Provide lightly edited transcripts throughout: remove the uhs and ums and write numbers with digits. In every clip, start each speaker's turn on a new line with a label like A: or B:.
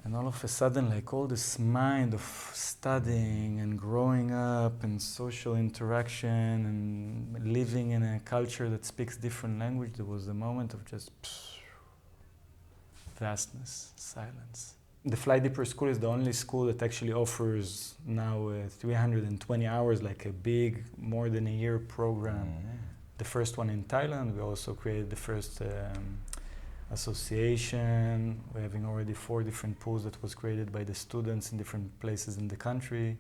A: And all of a sudden, like all this mind of studying and growing up and social interaction and living in a culture that speaks different language, there was a moment of just vastness, silence. The Fly Deeper School is the only school that actually offers now 320 hours, like a big, more than a year program. The first one in Thailand. We also created the first association. We're having already 4 different pools that was created by the students in different places in the country.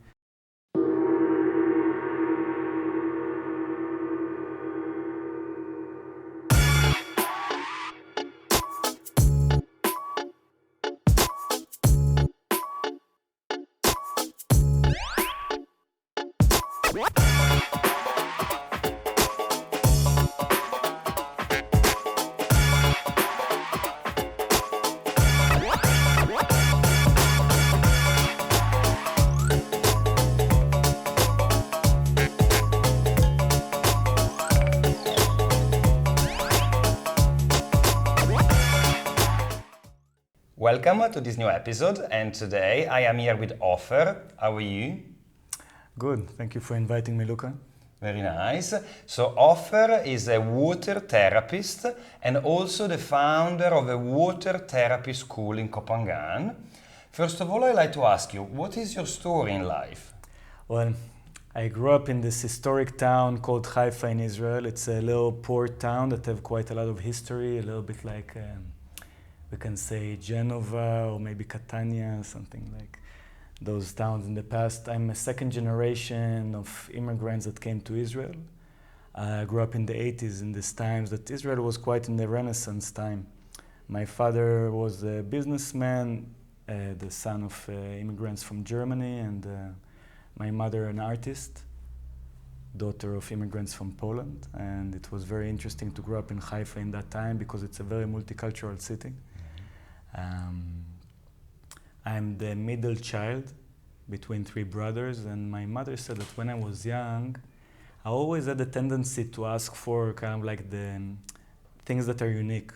B: Welcome to this new episode, and today I am here with Ofer. How are you?
A: Good, thank you for inviting me, Luca.
B: Very nice. So Ofer is a water therapist and also the founder of a water therapy school in Koh Phangan. First of all, I'd like to ask you, what is your story in life?
A: Well, I grew up in this historic town called Haifa in Israel. It's a little port town that have quite a lot of history, a little bit like we can say Genova or maybe Catania, something like those towns in the past. I'm a second generation of immigrants that came to Israel. I grew up in the 80s, in these times that Israel was quite in the Renaissance time. My father was a businessman, the son of immigrants from Germany, and my mother an artist, daughter of immigrants from Poland. And it was very interesting to grow up in Haifa in that time because it's a very multicultural city. I'm the middle child between 3 brothers, and my mother said that when I was young, I always had a tendency to ask for kind of like the things that are unique.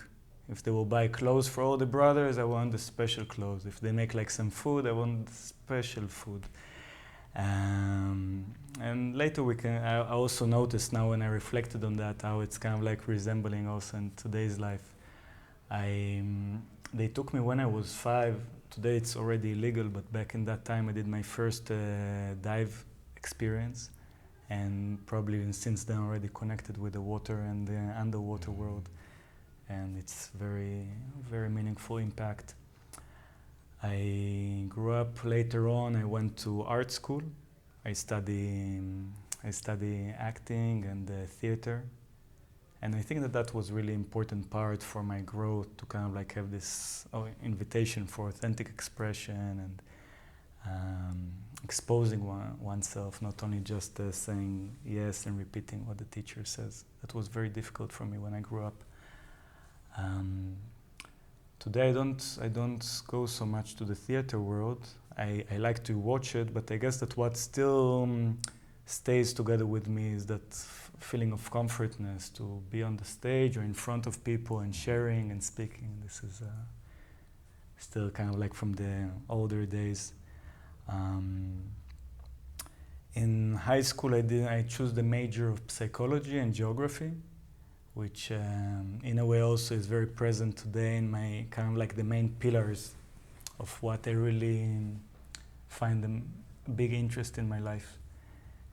A: If they will buy clothes for all the brothers, I want the special clothes. If they make like some food, I want the special food. And later I also noticed now when I reflected on that, how it's kind of like resembling also in today's life. They took me when I was 5. Today it's already illegal, but back in that time I did my first dive experience, and probably since then already connected with the water and the underwater world, and it's very, very meaningful impact. I grew up later on. I went to art school. I study acting and theater. And I think that was really important part for my growth, to kind of like have this invitation for authentic expression and exposing oneself, not only just saying yes and repeating what the teacher says. That was very difficult for me when I grew up. Today I don't go so much to the theater world. I like to watch it, but I guess that what still stays together with me is that feeling of comfortness to be on the stage or in front of people and sharing and speaking. This is still kind of like from the older days. In high school I chose the major of psychology and geography, which in a way also is very present today in my kind of like the main pillars of what I really find a big interest in my life.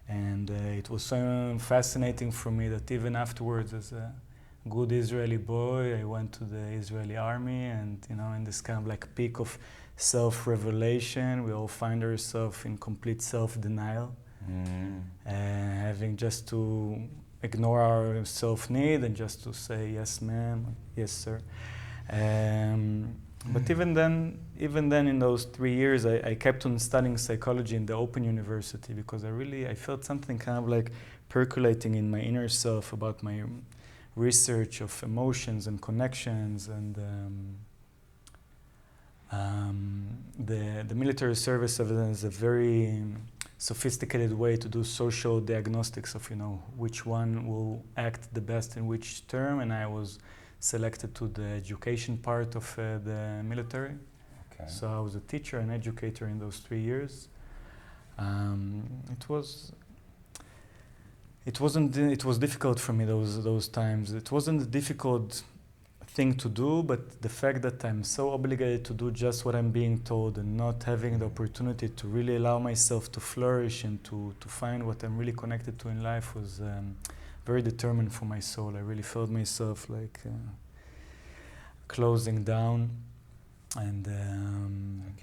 A: And it was so fascinating for me that even afterwards, as a good Israeli boy, I went to the Israeli army, and in this kind of like peak of self-revelation, we all find ourselves in complete self-denial, having just to ignore our self-need and just to say yes, ma'am, yes, sir. But even then, in those 3 years, I kept on studying psychology in the Open University because I felt something kind of like percolating in my inner self about my research of emotions and connections, and the military service is a very sophisticated way to do social diagnostics of which one will act the best in which term, and I was selected to the education part of the military.
B: Okay.
A: So I was a teacher and educator in those 3 years. It was difficult for me those times. It wasn't a difficult thing to do, but the fact that I'm so obligated to do just what I'm being told and not having the opportunity to really allow myself to flourish and to find what I'm really connected to in life was very determined for my soul. I really felt myself like closing down. And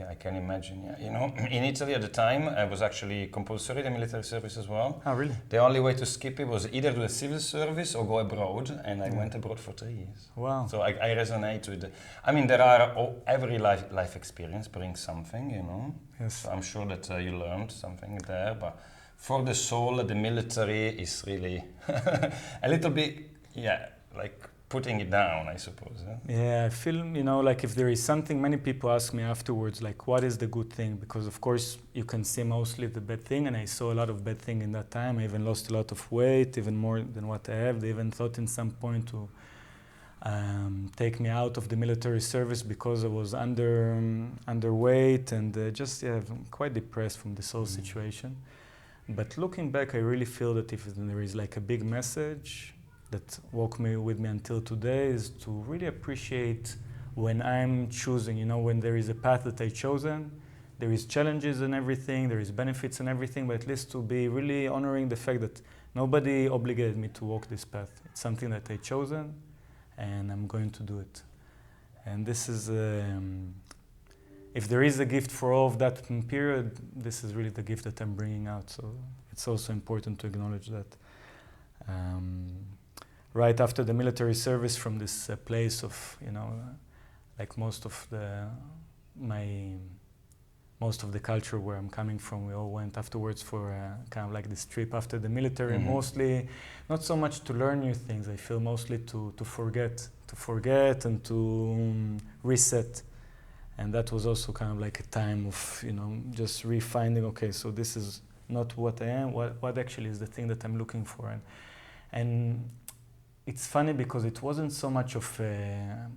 B: I can imagine. Yeah, you know, in Italy at the time, I was actually compulsory the military service as well.
A: oh, really?
B: The only way to skip it was either do a civil service or go abroad, and I
A: Yeah.
B: went abroad for 3 years.
A: Wow.
B: So I resonate with. I mean, there are every life experience brings something, you know.
A: Yes.
B: So I'm sure that you learned something there, but for the soul, the military is really a little bit, yeah, like putting it down, I suppose.
A: Yeah, I feel, you know, like if there is something, many people ask me afterwards, like, what is the good thing? Because, of course, you can see mostly the bad thing, and I saw a lot of bad thing in that time. I even lost a lot of weight, even more than what I have. They even thought in some point to take me out of the military service because I was underweight and just quite depressed from this whole situation. But looking back, I really feel that if there is like a big message that walked with me until today is to really appreciate when I'm choosing, you know, when there is a path that I've chosen, there is challenges and everything, there is benefits and everything, but at least to be really honoring the fact that nobody obligated me to walk this path. It's something that I've chosen, and I'm going to do it. And this is, if there is a gift for all of that period, this is really the gift that I'm bringing out. So it's also important to acknowledge that. Right after the military service, from this place of, you know, like most of the culture where I'm coming from, we all went afterwards for kind of like this trip after the military, mostly not so much to learn new things. I feel mostly to forget and to reset. And that was also kind of like a time of, you know, just refinding, okay, so this is not what I am, what actually is the thing that I'm looking for. And it's funny because it wasn't so much of a,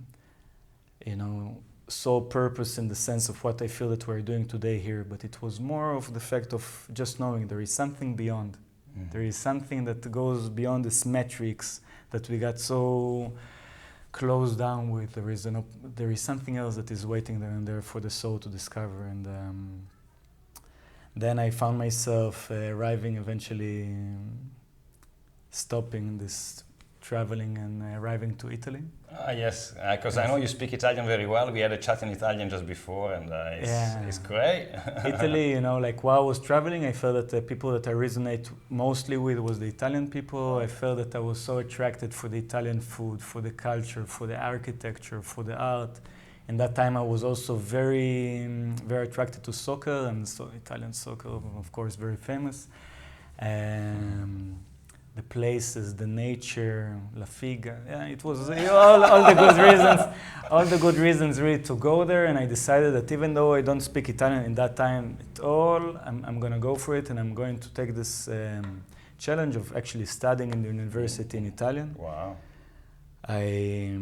A: you know, sole purpose in the sense of what I feel that we're doing today here, but it was more of the fact of just knowing there is something beyond. There is something that goes beyond this metrics that we got so closed down with. There is something else that is waiting there for the soul to discover. And then I found myself arriving eventually, stopping this traveling and arriving to Italy.
B: Yes, because I know you speak Italian very well. We had a chat in Italian just before, and it's great.
A: Italy, you know, like while I was traveling, I felt that the people that I resonate mostly with was the Italian people. I felt that I was so attracted for the Italian food, for the culture, for the architecture, for the art. In that time, I was also very, very attracted to soccer, and so Italian soccer, of course, very famous. The places, the nature, La Figa. Yeah, it was all the good reasons really to go there. And I decided that even though I don't speak Italian in that time at all, I'm going to go for it, and I'm going to take this challenge of actually studying in the university in Italian.
B: Wow.
A: I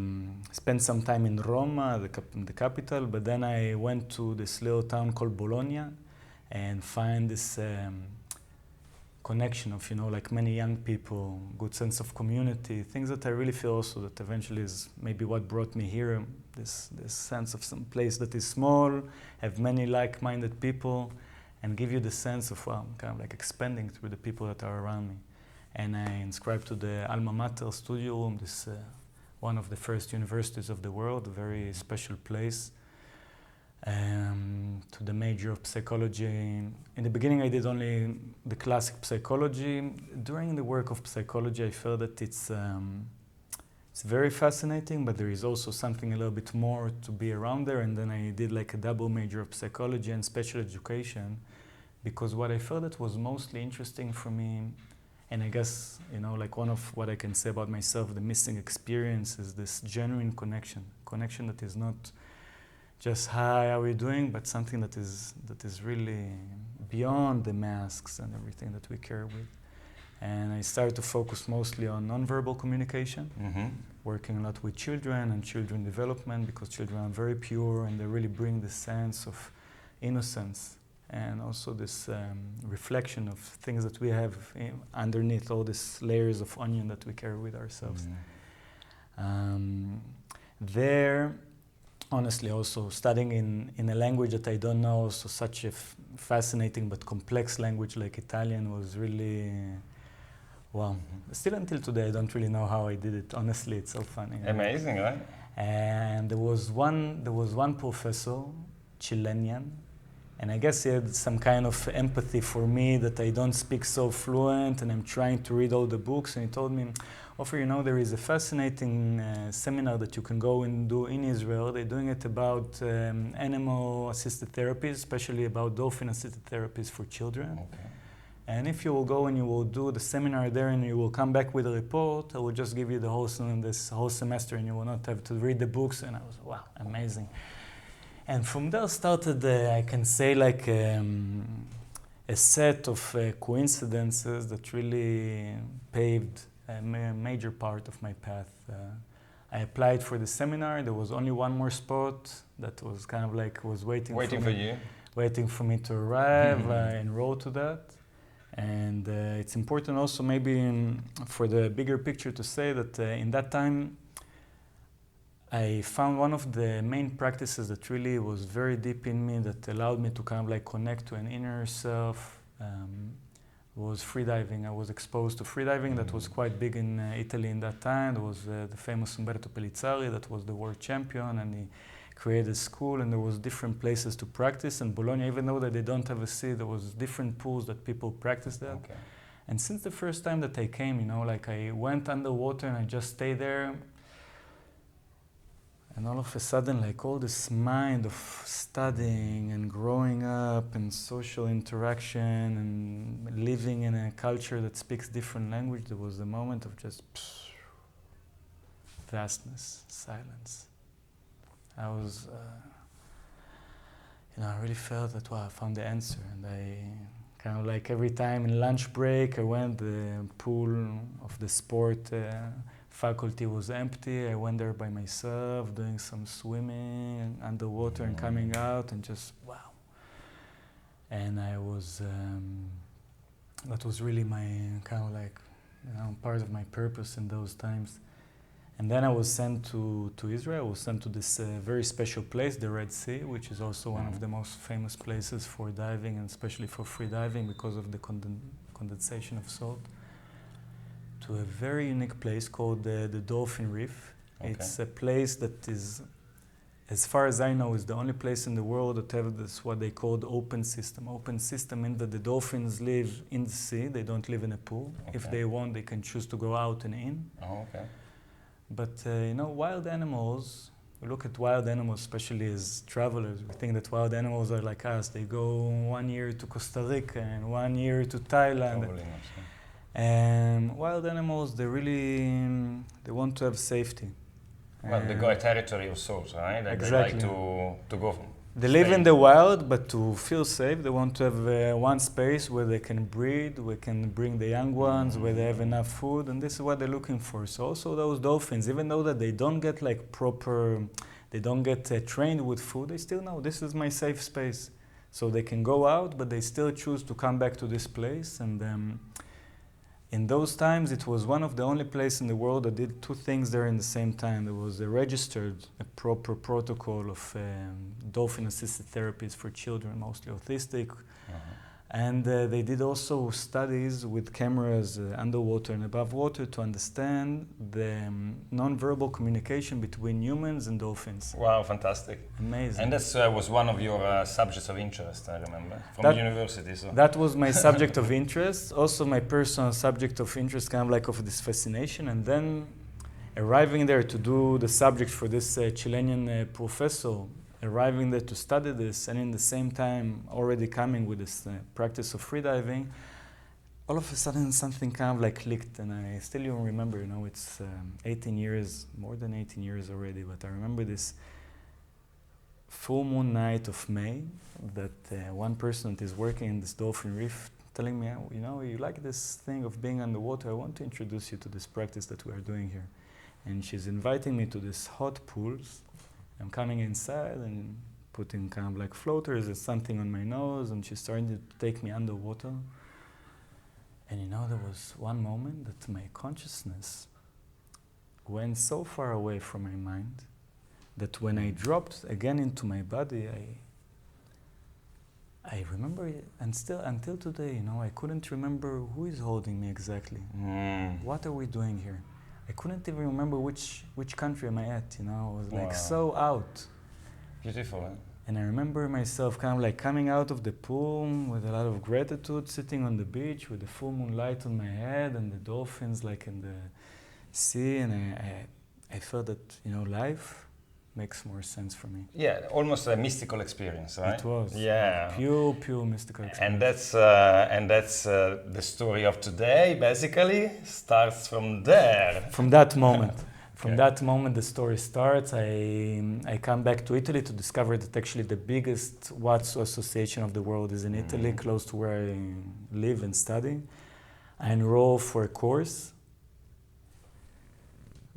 A: spent some time in Roma, the capital, but then I went to this little town called Bologna and find this connection of, you know, like many young people, good sense of community, things that I really feel also that eventually is maybe what brought me here, this sense of some place that is small, have many like-minded people, and give you the sense of, well, I'm kind of like expanding through the people that are around me. And I inscribed to the Alma Mater studio, this one of the first universities of the world, a very special place. To the major of psychology. In the beginning, I did only the classic psychology. During the work of psychology, I felt that it's very fascinating, but there is also something a little bit more to be around there. And then I did like a double major of psychology and special education, because what I felt that was mostly interesting for me, and I guess, you know, like one of what I can say about myself, the missing experience is this genuine connection that is not just hi, how are we doing, but something that is really beyond the masks and everything that we carry with. And I started to focus mostly on nonverbal communication. working a lot with children and children development, because children are very pure and they really bring the sense of innocence and also this reflection of things that we have underneath all these layers of onion that we carry with ourselves. There, honestly, also studying in a language that I don't know, so such a fascinating but complex language like Italian was really, well, still until today I don't really know how I did it. Honestly, it's so funny.
B: Amazing, right?
A: And there was one professor, Chilean, and I guess he had some kind of empathy for me that I don't speak so fluent and I'm trying to read all the books, and he told me, Ofer, you know, there is a fascinating seminar that you can go and do in Israel. They're doing it about animal-assisted therapies, especially about dolphin-assisted therapies for children.
B: Okay.
A: And if you will go and you will do the seminar there and you will come back with a report, I will just give you the whole this whole semester and you will not have to read the books. And I was, wow, amazing. And from there started, I can say, like a set of coincidences that really paved a major part of my path. I applied for the seminar. There was only one more spot that was kind of like was waiting for me to arrive. I enrolled to that. And it's important also maybe for the bigger picture to say that in that time I found one of the main practices that really was very deep in me that allowed me to kind of like connect to an inner self was freediving. I was exposed to freediving. That was quite big in Italy in that time. There was the famous Umberto Pellizzari that was the world champion, and he created a school, and there was different places to practice. And Bologna, even though that they don't have a sea, there was different pools that people practiced at. Okay. And since the first time that I came, you know, like I went underwater and I just stayed there. And all of a sudden, like all this mind of studying and growing up and social interaction and living in a culture that speaks different language, there was a moment of just vastness, silence. I was, I really felt that, wow, I found the answer. And I kind of like every time in lunch break, I went, the pool of the sport faculty was empty. I went there by myself, doing some swimming underwater and coming out, and just wow. And I was, that was really my kind of like, part of my purpose in those times. And then I was sent to Israel. I was sent to this very special place, the Red Sea, which is also one of the most famous places for diving, and especially for free diving because of the condensation of salt. To a very unique place called the Dolphin Reef. Okay. It's a place that is, as far as I know, is the only place in the world that have this what they call the open system. Open system means that the dolphins live in the sea. They don't live in a pool. Okay. If they want, they can choose to go out and in.
B: Oh, okay.
A: But wild animals, we look at wild animals, especially as travelers. We think that wild animals are like us. They go 1 year to Costa Rica and 1 year to Thailand. And wild animals, they want to have safety.
B: Well, they go a territory of sorts, right?
A: Exactly.
B: They like to go.
A: They live in the wild, but to feel safe, they want to have one space where they can breed, where they can bring the young ones, where they have enough food, and this is what they're looking for. So also those dolphins, even though that they don't get like proper, they don't get trained with food, they still know this is my safe space. So they can go out, but they still choose to come back to this place. And in those times, it was one of the only places in the world that did two things there in the same time. There was a proper protocol of dolphin-assisted therapies for children, mostly autistic. And they did also studies with cameras underwater and above water to understand the non-verbal communication between humans and dolphins.
B: Wow, fantastic.
A: Amazing.
B: And that was one of your subjects of interest, I remember, from university. So.
A: That was my subject of interest, also my personal subject of interest, kind of like of this fascination. And then arriving there to do the subject for this Chilean professor, arriving there to study this, and in the same time already coming with this practice of freediving, all of a sudden something kind of like clicked, and I still even remember, it's 18 years, more than 18 years already, but I remember this full moon night of May that one person that is working in this dolphin reef telling me, you like this thing of being underwater, I want to introduce you to this practice that we are doing here. and she's inviting me to this hot pools. I'm coming inside and putting kind of like floaters or something on my nose, and she's starting to take me underwater. And you know, there was one moment that my consciousness went so far away from my mind that when I dropped again into my body, I remember it, and still until today, you know, I couldn't remember who is holding me exactly. What are we doing here? I couldn't even remember which country am I at, you know. I was like so out.
B: Beautiful, huh?
A: And I remember myself kind of like coming out of the pool with a lot of gratitude, sitting on the beach with the full moonlight on my head and the dolphins like in the sea, and I felt that, you know, life makes more sense for me.
B: Yeah, almost a mystical experience, right?
A: It was.
B: Yeah.
A: Pure mystical experience.
B: And that's the story of today. Basically, starts from there.
A: From that moment. From that moment, the story starts. I come back to Italy to discover that actually the biggest Watsu association of the world is in Italy, close to where I live and study. I enroll for a course,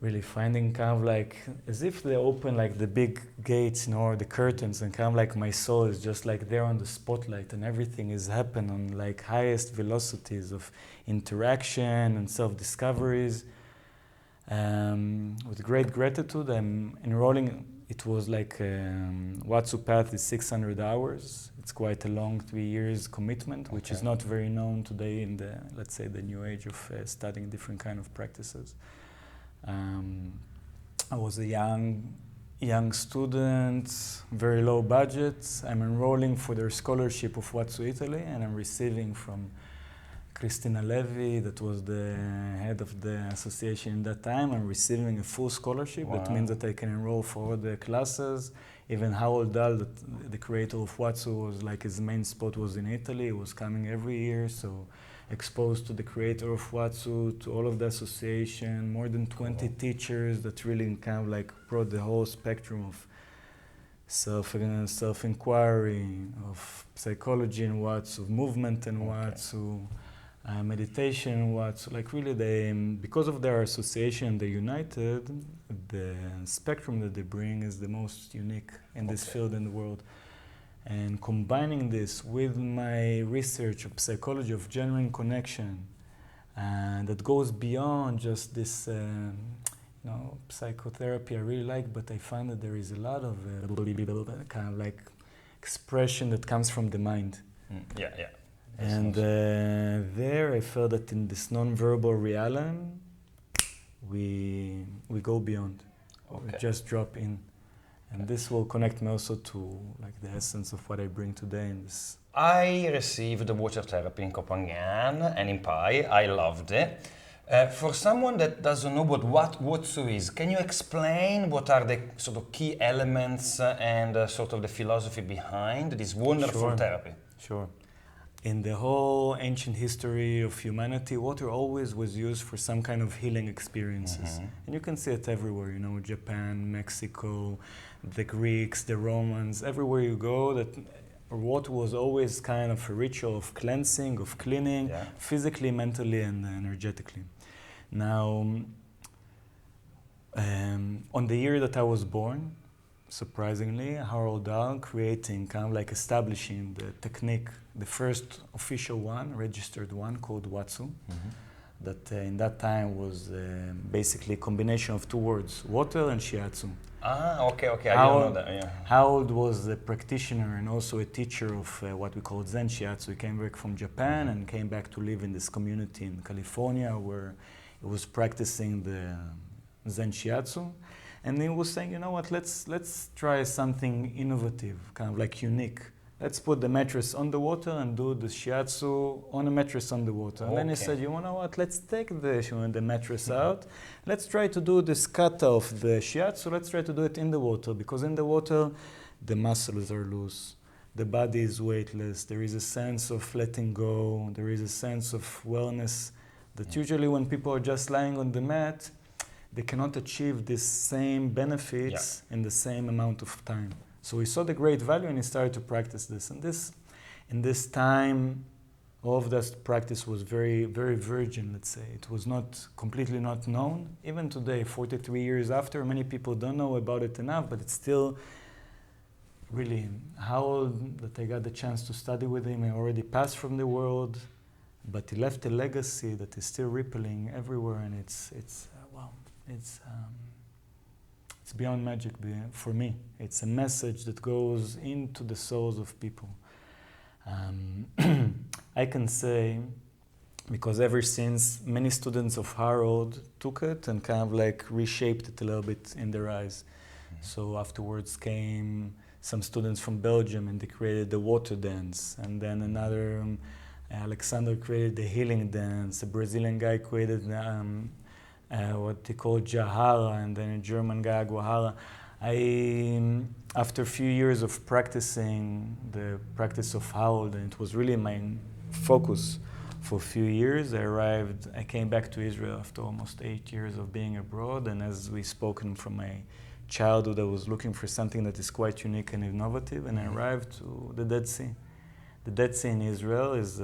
A: really finding kind of like, as if they open like the big gates, you know, or the curtains, and kind of like my soul is just like there on the spotlight, and everything is happening on like highest velocities of interaction and self-discoveries. With great gratitude, I'm enrolling. It was like Watsu path is 600 hours. It's quite a long 3 years commitment, which is not very known today in the, let's say, the new age of studying different kind of practices. I was a young student, very low budget. I'm enrolling for their scholarship of Watsu Italy, and I'm receiving from Christina Levy, that was the head of the association in that time. I'm receiving a full scholarship. That means that I can enroll for all the classes. Even Harold Dahl, the creator of Watsu, was like his main spot was in Italy. He was coming every year, so exposed to the creator of Watsu, to all of the association, more than 20 teachers that really kind of like brought the whole spectrum of self-inquiry, of psychology in Watsu, of movement in Watsu, meditation in Watsu. Like really, they, because of their association, they united. The spectrum that they bring is the most unique in this field in the world. And combining this with my research of psychology of genuine connection, that goes beyond just this, psychotherapy I really like, but I find that there is a lot of kind of like expression that comes from the mind. And there I felt that in this non-verbal realm, we go beyond. We just drop in. And this will connect me also to like the essence of what I bring today in this.
B: I received the water therapy in Koh Phangan and in Pai. I loved it. For someone that doesn't know what Watsu is, can you explain what are the sort of key elements and sort of the philosophy behind this wonderful therapy?
A: Sure. In the whole ancient history of humanity, water always was used for some kind of healing experiences. And you can see it everywhere, you know, Japan, Mexico, the Greeks, the Romans, everywhere you go, that water was always kind of a ritual of cleansing, of cleaning, physically, mentally, and energetically. Now, on the year that I was born, surprisingly, Harold Dahl creating, kind of like establishing the technique, the first official one, registered one, called Watsu, that in that time was basically a combination of two words, water and shiatsu.
B: Okay, I didn't know that,
A: Harold was a practitioner and also a teacher of what we call Zen shiatsu. He came back from Japan and came back to live in this community in California where he was practicing the Zen shiatsu. And he was saying, you know what, let's try something innovative, kind of like unique. Let's put the mattress on the water and do the shiatsu on a mattress on the water. And then he said, you know what, let's take the mattress out. Let's try to do this kata of the shiatsu. Let's try to do it in the water, because in the water, the muscles are loose. The body is weightless. There is a sense of letting go. There is a sense of wellness that usually when people are just lying on the mat, they cannot achieve the same benefits in the same amount of time. So he saw the great value and he started to practice this. And in this time all of that practice was very, very virgin, let's say. It was not completely not known. Even today, 43 years after, many people don't know about it enough, but it's still really how that I got the chance to study with him. I already passed from the world, but he left a legacy that is still rippling everywhere, and it's wow, it's beyond magic for me. It's a message that goes into the souls of people. I can say, because ever since, many students of Harold took it and kind of like reshaped it a little bit in their eyes. So afterwards came some students from Belgium, and they created the water dance, and then another Alexander created the healing dance. A Brazilian guy created what they call Jahara, and then a German guy Aguahara. After a few years of practicing the practice of Harold, and it was really my focus for a few years, I came back to Israel after almost 8 years of being abroad, and as we've spoken from my childhood, I was looking for something that is quite unique and innovative, and I arrived to the Dead Sea. The Dead Sea in Israel is,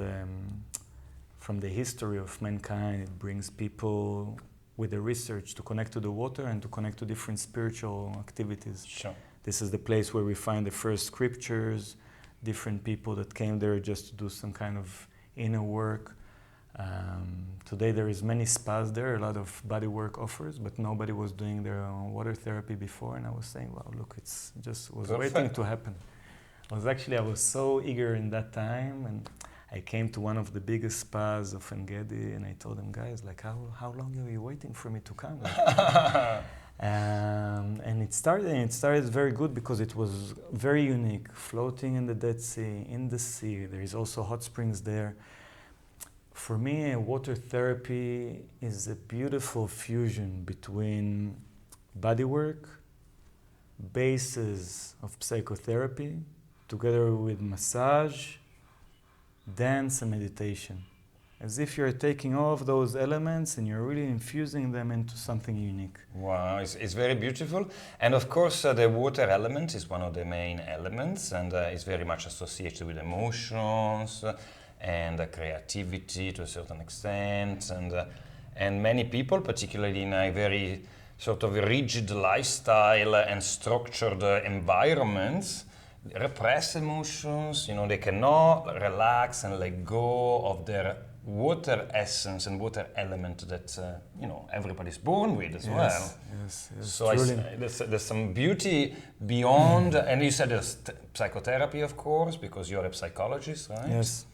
A: from the history of mankind, it brings people with the research to connect to the water and to connect to different spiritual activities.
B: Sure.
A: This is the place where we find the first scriptures, different people that came there just to do some kind of inner work. Today there is many spas there, a lot of body work offers, but nobody was doing their own water therapy before, and I was saying, wow, look, it's just was
B: Perfect.
A: waiting to happen. I was so eager in that time, and I came to one of the biggest spas of Engedi, and I told them, guys, like, how long are you waiting for me to come? Like, and it started very good because it was very unique, floating in the Dead Sea, in the sea. There is also hot springs there. For me, water therapy is a beautiful fusion between bodywork, bases of psychotherapy, together with massage, dance, and meditation. As if you're taking all of those elements and you're really infusing them into something unique.
B: Wow, it's very beautiful. And of course, the water element is one of the main elements, and it's very much associated with emotions and creativity to a certain extent. And many people, particularly in a very sort of rigid lifestyle and structured environments, repress emotions. They cannot relax and let go of their water essence and water element that everybody's born with as well.
A: Yes,
B: so there's some beauty beyond, and you said there's psychotherapy, of course, because you're a psychologist, right?
A: Yes.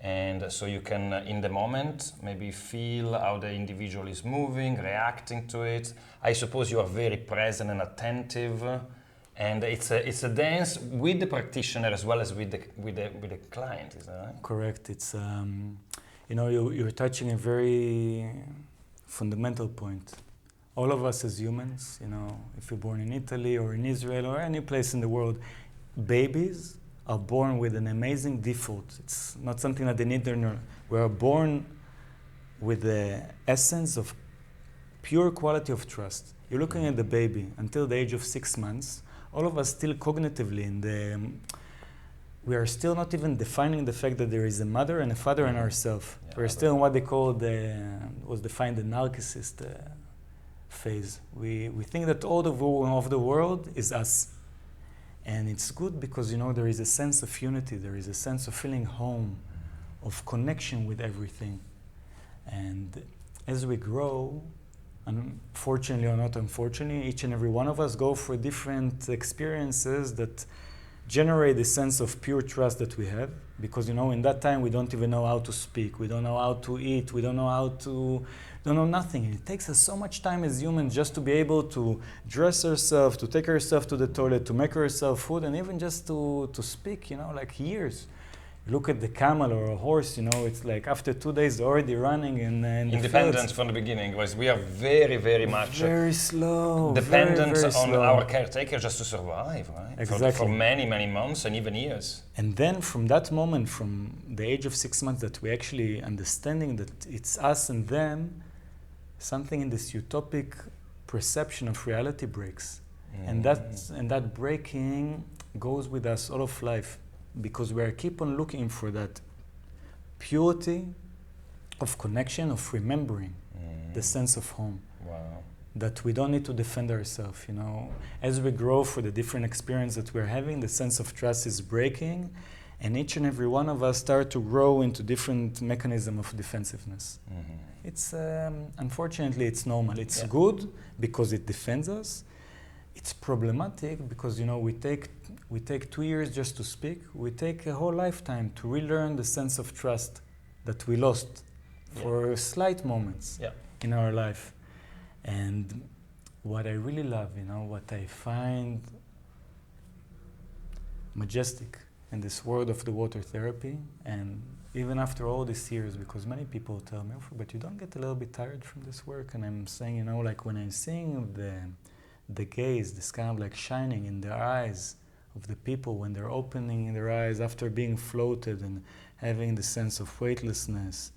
B: And so you can, in the moment, maybe feel how the individual is moving, reacting to it. I suppose you are very present and attentive. And it's a dance with the practitioner as well as with the client, is that right?
A: Correct. It's you're touching a very fundamental point. All of us as humans, if you're born in Italy or in Israel or any place in the world, babies are born with an amazing default. It's not something that they need to learn. We are born with the essence of pure quality of trust. You're looking at the baby until the age of 6 months. All of us still cognitively we are still not even defining the fact that there is a mother and a father in ourselves. Yeah, we're still in what they call was defined the narcissist phase. We think that all of the world is us. And it's good because, there is a sense of unity, there is a sense of feeling home, of connection with everything. And as we grow, unfortunately or not unfortunately, each and every one of us go for different experiences that generate the sense of pure trust that we have. Because, in that time, we don't even know how to speak, we don't know how to eat, we don't know nothing. And it takes us so much time as humans just to be able to dress ourselves, to take ourselves to the toilet, to make ourselves food, and even just to speak, like years. Look at the camel or a horse, it's like after 2 days they're already running in
B: independent from the beginning, because we are very, very much
A: very slow,
B: dependent
A: very
B: on
A: slow.
B: Our caretaker just to survive, right?
A: Exactly.
B: For many, many months and even years.
A: And then from that moment, from the age of 6 months, that we actually understanding that it's us and them, something in this utopic perception of reality breaks. And that breaking goes with us all of life, because we are keep on looking for that purity of connection, of remembering the sense of home.
B: Wow.
A: That we don't need to defend ourselves, you know. As we grow for the different experience that we're having, the sense of trust is breaking, and each and every one of us start to grow into different mechanism of defensiveness. It's unfortunately it's normal. It's good because it defends us. It's problematic because, you know, we take 2 years just to speak. We take a whole lifetime to relearn the sense of trust that we lost for slight moments in our life. And what I really love, you know, what I find majestic in this world of the water therapy, and even after all these years, because many people tell me, but you don't get a little bit tired from this work? And I'm saying, you know, like when I'm seeing the gaze, this kind of like shining in the eyes of the people when they're opening their eyes after being floated and having the sense of weightlessness,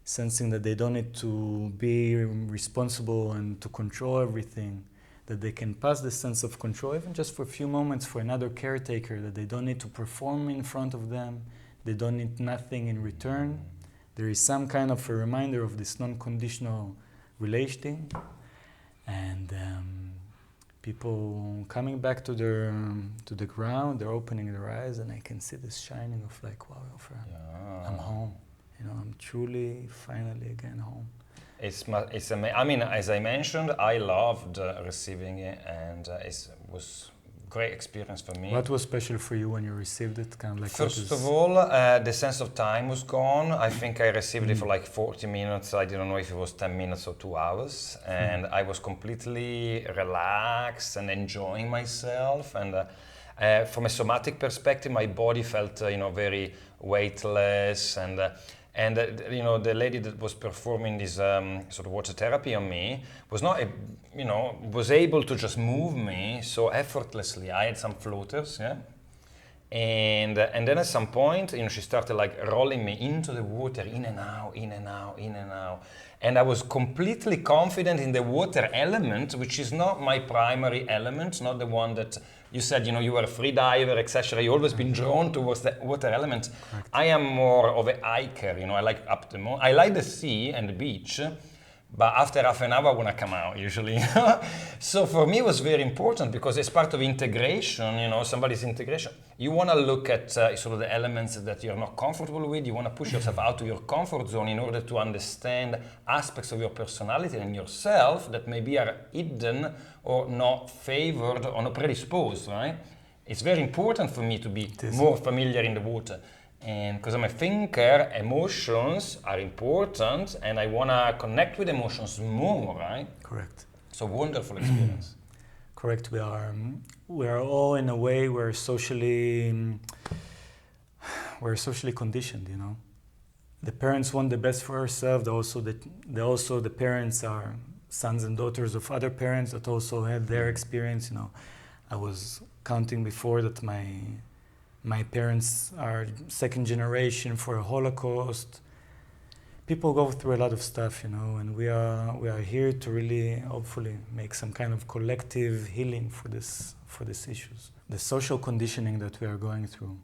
A: sensing that they don't need to be responsible and to control everything, that they can pass the sense of control even just for a few moments for another caretaker, that they don't need to perform in front of them, they don't need nothing in return. There is some kind of a reminder of this non-conditional relating, and people coming back to the ground, they're opening their eyes, and I can see this shining of like, wow, I'm home. You know, I'm truly, finally again home.
B: I mean, as I mentioned, I loved receiving it, and it was a great experience for me.
A: What was special for you when you received it? Kind of like
B: First of all, the sense of time was gone. I think I received it for like 40 minutes. I didn't know if it was 10 minutes or 2 hours. And I was completely relaxed and enjoying myself. And from a somatic perspective, my body felt, very weightless. And you know, the lady that was performing this sort of water therapy on me was not, was able to just move me so effortlessly. I had some floaters, and then at some point, she started like rolling me into the water, in and out, in and out, in and out. And I was completely confident in the water element, which is not my primary element, not the one that you said, you were a free diver, etc. You've always been drawn towards the water element. Correct. I am more of a hiker, I like up the mountain. I like the sea and the beach, but after half an hour I want to come out usually. So for me it was very important because it's part of integration, somebody's integration. You want to look at sort of the elements that you're not comfortable with. You want to push yourself out of your comfort zone in order to understand aspects of your personality and yourself that maybe are hidden or not favored or not predisposed, right? It's very important for me to be more familiar in the water. And because I'm a thinker, emotions are important and I want to connect with emotions more, right?
A: Correct.
B: So wonderful experience.
A: Correct. We are all in a way we're socially conditioned, The parents want the best for ourselves. Also the parents are sons and daughters of other parents that also had their experience, I was counting before that my parents are second generation for a Holocaust. People go through a lot of stuff, and we are here to really, hopefully, make some kind of collective healing for these issues. The social conditioning that we are going through,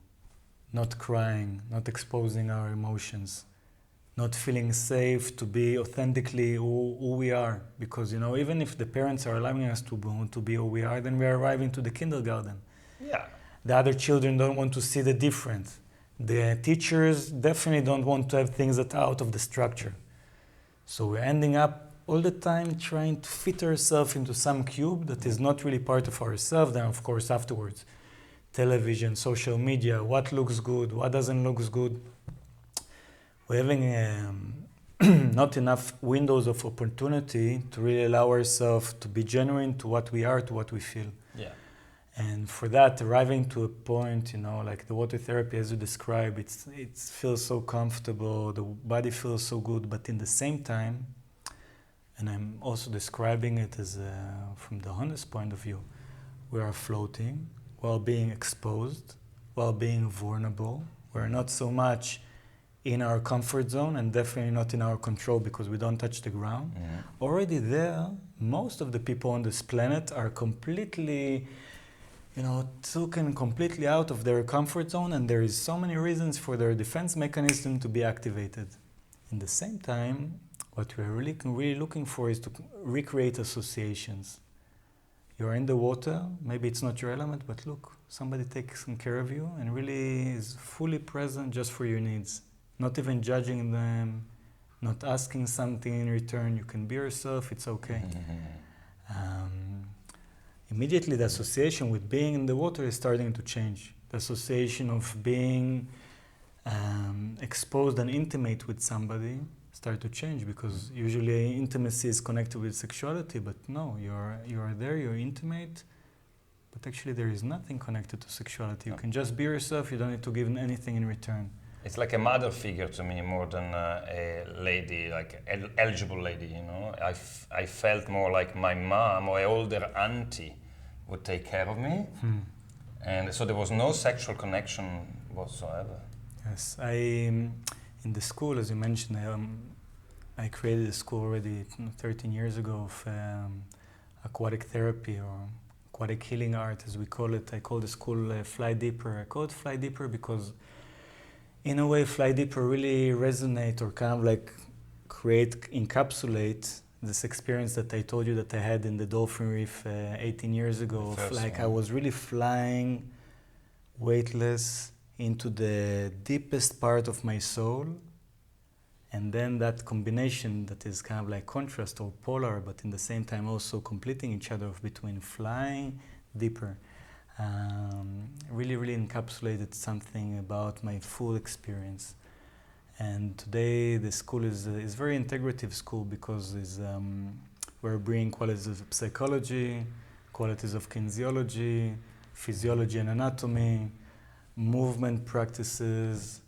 A: not crying, not exposing our emotions, not feeling safe to be authentically who we are, because even if the parents are allowing us to be who we are, then we are arriving to the kindergarten.
B: Yeah.
A: The other children don't want to see the difference. The teachers definitely don't want to have things that are out of the structure. So we're ending up all the time trying to fit ourselves into some cube that is not really part of ourselves. Then, of course, afterwards, television, social media, what looks good, what doesn't look good. We're having not enough windows of opportunity to really allow ourselves to be genuine to what we are, to what we feel.
B: Yeah.
A: And for that, arriving to a point, like the water therapy, as you describe, it feels so comfortable, the body feels so good, but in the same time, and I'm also describing it as from the honest point of view, we are floating while being exposed, while being vulnerable. We're not so much in our comfort zone and definitely not in our control because we don't touch the ground. Already there, most of the people on this planet are completely taken completely out of their comfort zone, and there is so many reasons for their defense mechanism to be activated. In the same time, what we're really looking for is to recreate associations. You're in the water, maybe it's not your element, but look, somebody takes care of you and really is fully present just for your needs. Not even judging them, not asking something in return. You can be yourself, it's okay. Immediately the association with being in the water is starting to change. The association of being exposed and intimate with somebody start to change, because usually intimacy is connected with sexuality, but no, you are there, you're intimate, but actually there is nothing connected to sexuality. You can just be yourself, you don't need to give anything in return.
B: It's like a mother figure to me more than a lady, like eligible lady, I felt more like my mom or an older auntie would take care of me. And so there was no sexual connection whatsoever.
A: Yes, in the school, as you mentioned, I created a school already 13 years ago of aquatic therapy, or aquatic healing art, as we call it. I call the school Fly Deeper. I call it Fly Deeper because, in a way, Fly Deeper really resonate or kind of like encapsulate this experience that I told you that I had in the Dolphin Reef 18 years ago. I was really flying weightless into the deepest part of my soul, and then that combination that is kind of like contrast or polar, but in the same time also completing each other, between flying deeper, really encapsulated something about my full experience. And today the school is very integrative school, because we're bringing qualities of psychology, qualities of kinesiology, physiology and anatomy, movement practices,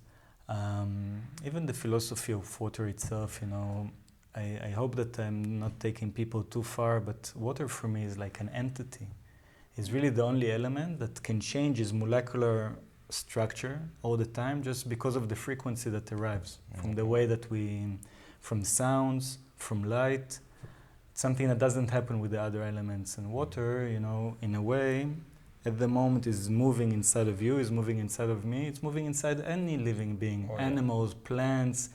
A: even the philosophy of water itself. I hope that I'm not taking people too far, but water for me is like an entity. It's really the only element that can change its molecular structure all the time, just because of the frequency that arrives from the way that from sounds, from light. It's something that doesn't happen with the other elements. And water, in a way, at the moment is moving inside of you, is moving inside of me, it's moving inside any living being, animals, plants,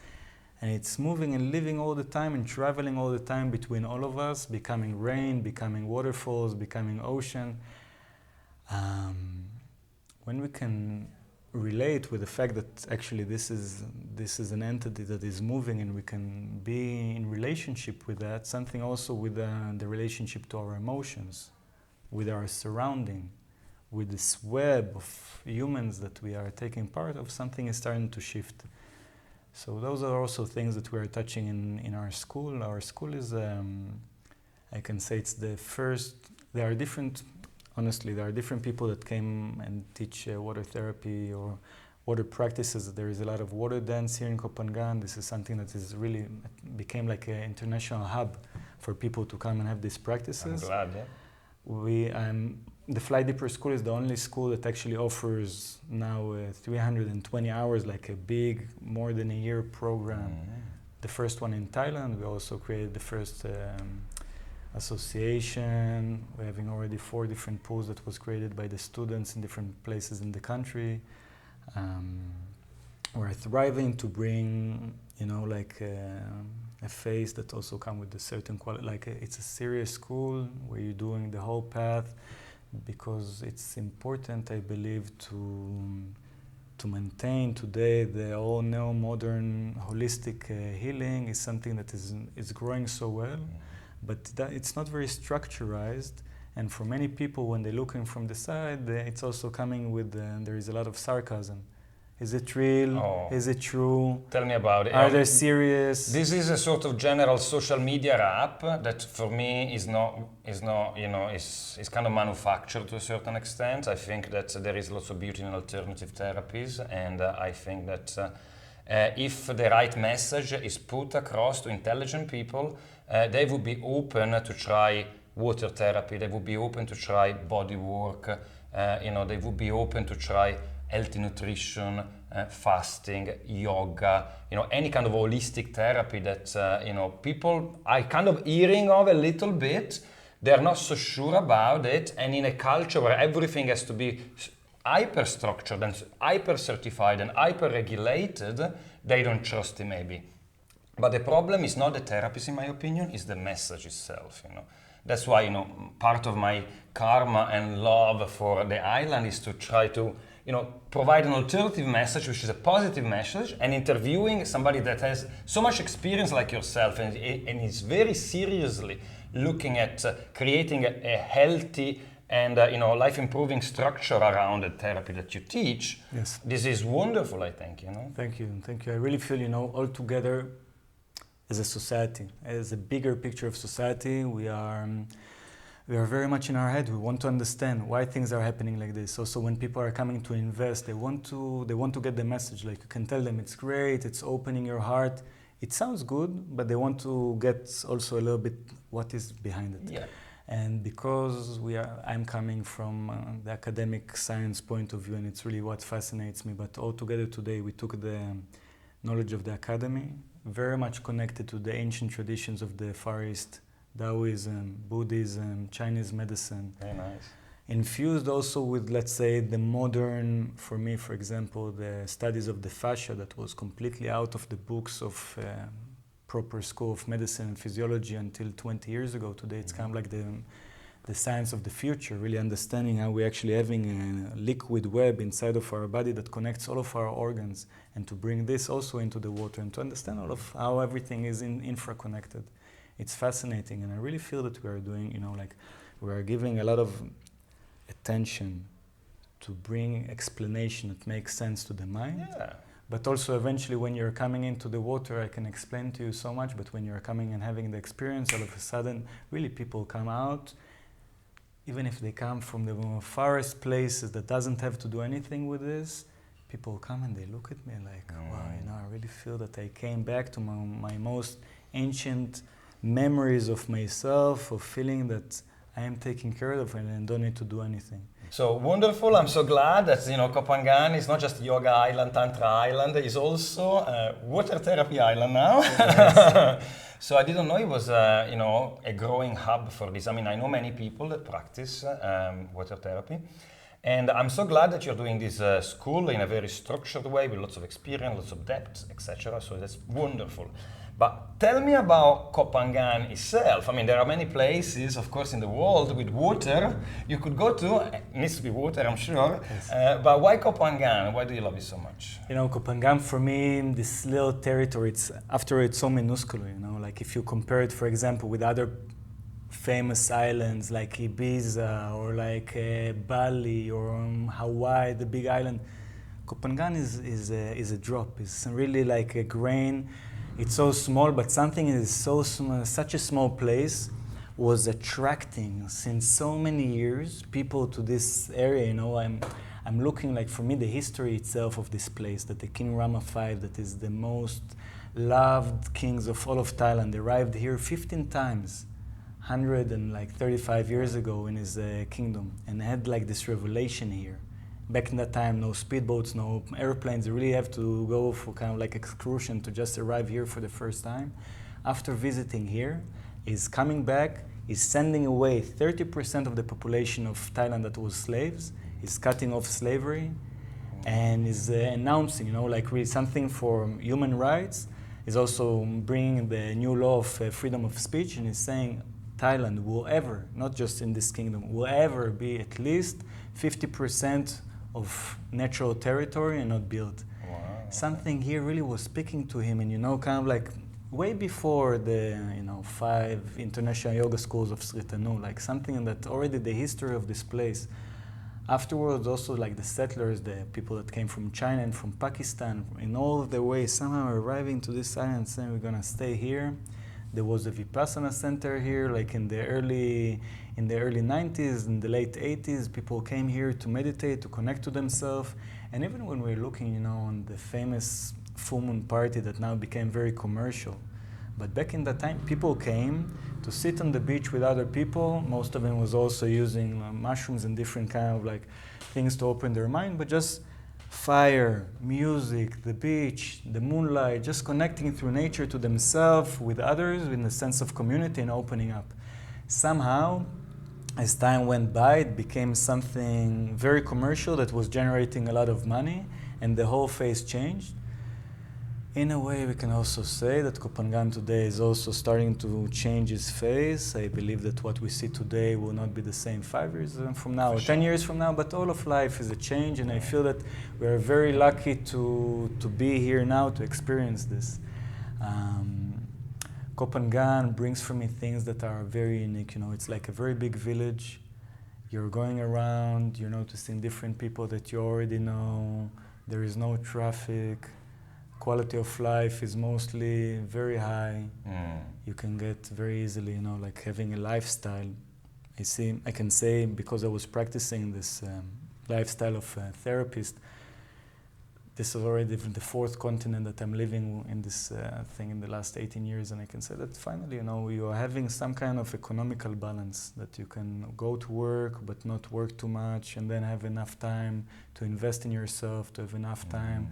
A: and it's moving and living all the time and traveling all the time between all of us, becoming rain, becoming waterfalls, becoming ocean. When we can relate with the fact that actually this is an entity that is moving, and we can be in relationship with that, something also with the relationship to our emotions, with our surrounding, with this web of humans that we are taking part of, something is starting to shift. So those are also things that we are touching in our school. Our school is, I can say it's the first, there are different people that came and teach water therapy or water practices. There is a lot of water dance here in Koh Phangan. This is something that is really became like an international hub for people to come and have these practices.
B: I'm glad, yeah.
A: The Fly Deeper School is the only school that actually offers now 320 hours, like a big, more than a year program. The first one in Thailand. We also created the first association. We're having already 4 different pools that was created by the students in different places in the country. We're thriving to bring, a phase that also come with a certain quality. It's a serious school where you're doing the whole path, because it's important, I believe, to maintain today the all neo-modern holistic healing is something that is growing so well, but it's not very structurized. And for many people, when they're looking from the side, it's also coming with, there is a lot of sarcasm. Is it real?
B: Oh.
A: Is it true?
B: Tell me about it.
A: Are they serious?
B: This is a sort of general social media rap that for me is kind of manufactured to a certain extent. I think that there is lots of beauty in alternative therapies, and I think that if the right message is put across to intelligent people, they would be open to try water therapy, they would be open to try body work, they would be open to try healthy nutrition, fasting, yoga, any kind of holistic therapy that, people are kind of hearing of a little bit, they're not so sure about it, and in a culture where everything has to be hyper structured and hyper certified and hyper regulated, they don't trust it maybe. But the problem is not the therapist, in my opinion, is the message itself, you know. That's why, you know, part of my karma and love for the island is to try to, you know, provide an alternative message, which is a positive message, and interviewing somebody that has so much experience like yourself and is very seriously looking at creating a healthy and you know, life-improving structure around the therapy that you teach.
A: Yes.
B: This is wonderful, I think, you know.
A: Thank you. I really feel, you know, all together as a society, as a bigger picture of society, we are very much in our head. We want to understand why things are happening like this. Also, when people are coming to invest, they want to get the message. Like, you can tell them it's great, it's opening your heart. It sounds good, but they want to get also a little bit what is behind it.
B: Yeah.
A: And because I'm coming from the academic science point of view, and it's really what fascinates me. But all together today, we took the knowledge of the academy, very much connected to the ancient traditions of the Far East, Taoism, Buddhism, Chinese medicine.
B: Very nice.
A: Infused also with, let's say, the modern, for me, for example, the studies of the fascia that was completely out of the books of proper school of medicine and physiology until 20 years ago. Today it's kind of like the science of the future, really understanding how we're actually having a liquid web inside of our body that connects all of our organs, and to bring this also into the water and to understand all of how everything is infra-connected. It's fascinating, and I really feel that we are doing, you know, like we are giving a lot of attention to bring explanation that makes sense to the mind.
B: Yeah.
A: But also eventually when you're coming into the water, I can explain to you so much, but when you're coming and having the experience, all of a sudden, really people come out, even if they come from the farthest places that doesn't have to do anything with this, people come and they look at me like, wow, you know, I really feel that I came back to my most ancient memories of myself, of feeling that I am taken care of and don't need to do anything.
B: So wonderful. I'm so glad that, you know, Koh Phangan is not just yoga island, tantra island, it's also a water therapy island now. Yes. So I didn't know it was, you know, a growing hub for this. I mean, I know many people that practice water therapy. And I'm so glad that you're doing this school in a very structured way with lots of experience, lots of depth, etc. So that's wonderful. But tell me about Koh Phangan itself. I mean, there are many places, of course, in the world with water you could go to. It needs to be water, I'm sure. Yes. But why Koh Phangan? Why do you love it so much?
A: You know, Koh Phangan for me, this little territory, it's so minuscule, you know. Like if you compare it, for example, with other famous islands like Ibiza or like Bali or Hawaii, the big island, Koh Phangan is a drop. It's really like a grain. It's so small, but something is so small, such a small place was attracting since so many years people to this area. You know, I'm looking, like, for me, the history itself of this place, that the King Rama V, that is the most loved kings of all of Thailand, arrived here 15 times, 135 years ago in his kingdom, and had like this revelation here. Back in that time, no speedboats, no airplanes. You really have to go for kind of like excursion to just arrive here for the first time. After visiting here, he's coming back, he's sending away 30% of the population of Thailand that was slaves. He's cutting off slavery, and is announcing, you know, like really something for human rights. He's also bringing the new law of freedom of speech, and he's saying Thailand will ever, not just in this kingdom, will ever be at least 50% of natural territory and not built.
B: Wow.
A: Something here really was speaking to him, and, you know, kind of like way before the, you know, 5 international yoga schools of Sri Tanu, like something that already the history of this place. Afterwards, also like the settlers, the people that came from China and from Pakistan, in all of their ways, somehow arriving to this island saying we're gonna stay here. There was a Vipassana center here, like in the early 90s, in the late 80s, people came here to meditate, to connect to themselves. And even when we're looking, you know, on the famous full moon party that now became very commercial. But back in that time, people came to sit on the beach with other people. Most of them was also using mushrooms and different kind of like things to open their mind, but just fire, music, the beach, the moonlight, just connecting through nature to themselves, with others, in the sense of community and opening up. somehow, as time went by, it became something very commercial that was generating a lot of money, and the whole face changed. In a way, we can also say that Koh Phangan today is also starting to change its face. I believe that what we see today will not be the same 5 years from now, or 10 years from now, but all of life is a change, and I feel that we are very lucky to be here now to experience this. Koh Phangan brings for me things that are very unique. You know, it's like a very big village. You're going around, you're noticing different people that you already know. There is no traffic. Quality of life is mostly very high. You can get very easily, you know, like having a lifestyle. I can say, because I was practicing this lifestyle of a therapist, this is already the 4th continent that I'm living in this thing in the last 18 years, and I can say that finally, you know, you are having some kind of economical balance, that you can go to work but not work too much, and then have enough time to invest in yourself, to have enough time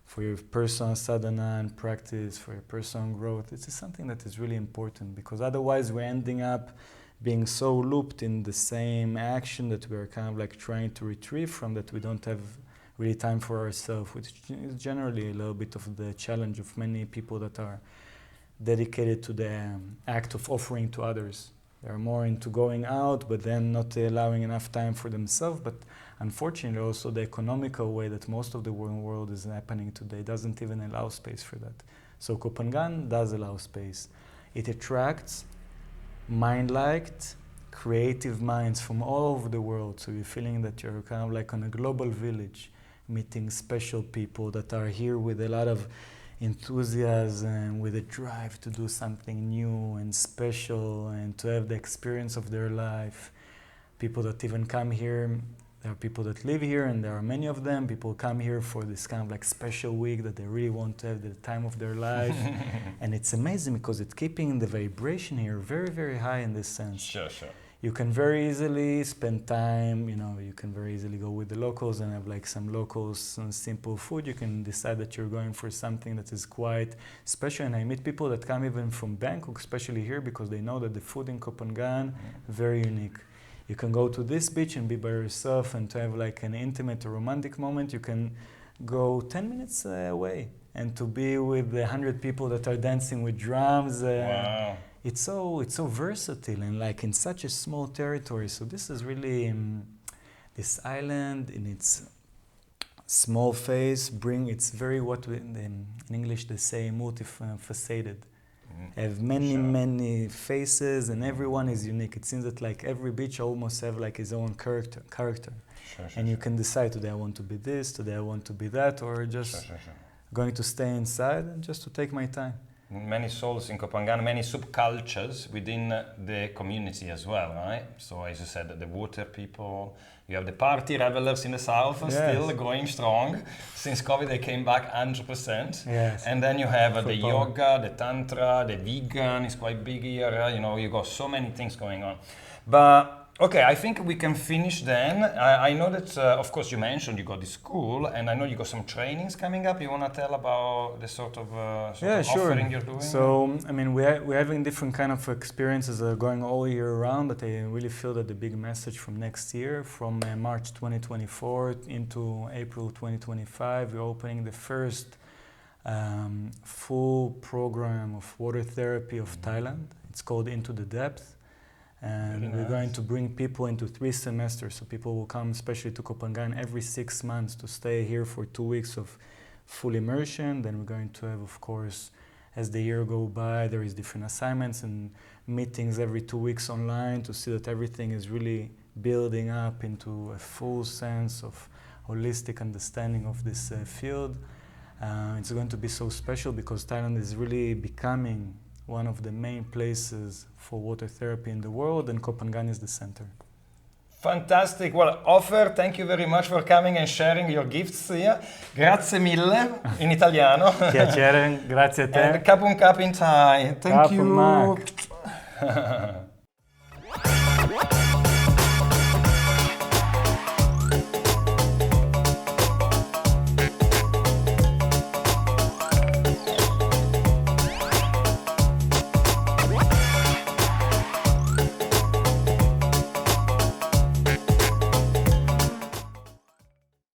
A: for your personal sadhana and practice, for your personal growth. This is something that is really important, because otherwise we're ending up being so looped in the same action that we're kind of like trying to retrieve from, that we don't have really time for ourselves, which is generally a little bit of the challenge of many people that are dedicated to the act of offering to others. They're more into going out, but then not allowing enough time for themselves. But unfortunately, also the economical way that most of the world is happening today doesn't even allow space for that. So Koh Phangan does allow space. It attracts mind-liked, creative minds from all over the world. So you're feeling that you're kind of like on a global village, meeting special people that are here with a lot of enthusiasm, with a drive to do something new and special and to have the experience of their life. People that even come here, there are people that live here, and there are many of them. People come here for this kind of like special week that they really want to have the time of their life. And it's amazing because it's keeping the vibration here very, very high in this sense.
B: Sure.
A: You can very easily spend time, you know, you can very easily go with the locals and have like some locals, some simple food. You can decide that you're going for something that is quite special. And I meet people that come even from Bangkok, especially here, because they know that the food in Koh Phangan, very unique. You can go to this beach and be by yourself, and to have like an intimate or romantic moment, you can go 10 minutes away, and to be with 100 people that are dancing with drums.
B: Wow.
A: It's so versatile, and like in such a small territory. So this is really this island in its small face it's very in English they say multifaceted. Have many faces, and everyone is unique. It seems that like every beach almost have like his own character. You can decide, today I want to be this, today I want to be that, or just going to stay inside and just to take my time.
B: Many souls in Koh Phangan, many subcultures within the community as well, right? So as you said, the water people, you have the party revelers in the south, still going strong. Since COVID, they came back 100%.
A: Yes.
B: And then you have the yoga, the tantra, the vegan is quite big here. You know, you got so many things going on. But okay, I think we can finish then. I know that, of course, you mentioned you got this school, and I know you got some trainings coming up. You want to tell about the sort of offering you're doing?
A: So, I mean, we're having different kind of experiences going all year round, but I really feel that the big message from next year, from March 2024 into April 2025, we're opening the first full program of water therapy of Thailand. It's called Into the Depth. And really we're going to bring people into 3 semesters. So people will come especially to Koh Phangan every 6 months to stay here for 2 weeks of full immersion. Then we're going to have, of course, as the year go by, there is different assignments and meetings every 2 weeks online to see that everything is really building up into a full sense of holistic understanding of this field. It's going to be so special because Thailand is really becoming one of the main places for water therapy in the world, and Koh Phangan is the center.
B: Fantastic. Well, Ofer, thank you very much for coming and sharing your gifts here. Grazie mille, in italiano.
A: Piacere, grazie a te.
B: And kapun kap in Thai. Thank you.